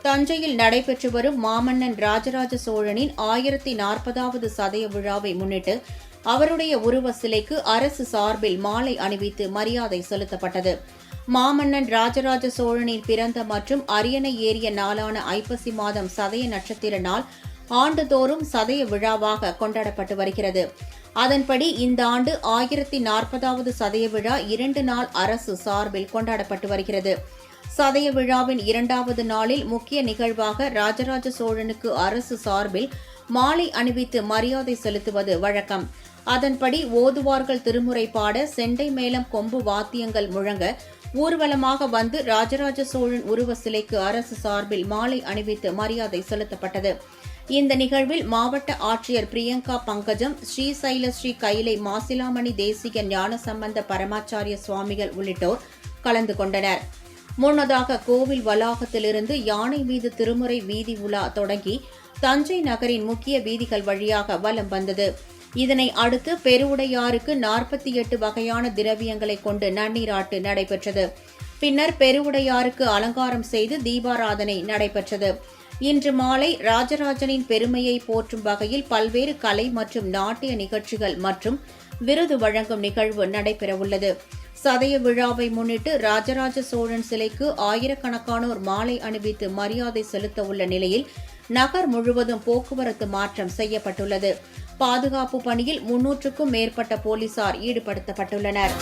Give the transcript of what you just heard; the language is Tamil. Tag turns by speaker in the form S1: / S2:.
S1: தஞ்சையில் நடைபெற்று வரும் மாமன்னன் ராஜராஜ சோழனின் 1040வது சதய விழாவை முன்னிட்டு அவருடைய உருவ சிலைக்கு அரசு சார்பில் மாலை அணிவித்து மரியாதை செலுத்தப்பட்டது. மாமன்னன் ராஜராஜ சோழனின் பிறந்த மற்றும் அரியணை ஏறிய நாளான ஐப்பசி மாதம் சதய நட்சத்திர நாள் ஆண்டுதோறும் சதய விழாவாக கொண்டாடப்பட்டு வருகிறது. அதன்படி இந்த ஆண்டு 1040வது சதய விழா 2 நாள் அரசு சார்பில் கொண்டாடப்பட்டு வருகிறது. சதய விழாவின் 2வது நாளில் முக்கிய நிகழ்வாக ராஜராஜ சோழனுக்கு அரசு சார்பில் மாலை அணிவித்து மரியாதை செலுத்துவது வழக்கம். அதன்படி ஓதுவார்கள் திருமுறை பாட, செண்டை மேளம், கொம்பு வாத்தியங்கள் முழங்க ஊர்வலமாக வந்து ராஜராஜ சோழன் உருவ சிலைக்கு அரசு சார்பில் மாலை அணிவித்து மரியாதை செலுத்தப்பட்டது. இந்த நிகழ்வில் மாவட்ட ஆட்சியர் பிரியங்கா பங்கஜம், ஸ்ரீசைல ஸ்ரீ கைலை மாசிலாமணி தேசிக ஞானசம்பந்த பரமாச்சாரிய சுவாமிகள் உள்ளிட்டோர் கலந்து கொண்டனர். முன்னதாக கோவில் வளாகத்திலிருந்து யானை மீது திருமுறை வீதி உலா தொடங்கி தஞ்சை நகரின் முக்கிய வீதிகள் வழியாக வலம் வந்தது. இதனை அடுத்து பெருவுடையாருக்கு 48 வகையான திரவியங்களை கொண்டு நன்னீராட்டு நடைபெற்றது. பின்னர் பெருவுடையாருக்கு அலங்காரம் செய்து தீபாராதனை நடைபெற்றது. இன்று மாலை ராஜராஜனின் பெருமையை போற்றும் வகையில் பல்வேறு கலை மற்றும் நாட்டிய நிகழ்ச்சிகள் மற்றும் விருது வழங்கும் நிகழ்வு நடைபெறவுள்ளது. சதய விழாவை முன்னிட்டு ராஜராஜ சோழன் சிலைக்கு ஆயிரக்கணக்கானோர் மாலை அணிவித்து மரியாதை செலுத்த உள்ள நிலையில் நகர் முழுவதும் போக்குவரத்து மாற்றம் செய்யப்பட்டுள்ளது. பாதுகாப்பு பணியில் 300க்கும் மேற்பட்ட போலீசார் ஈடுபடுத்தப்பட்டுள்ளனர்.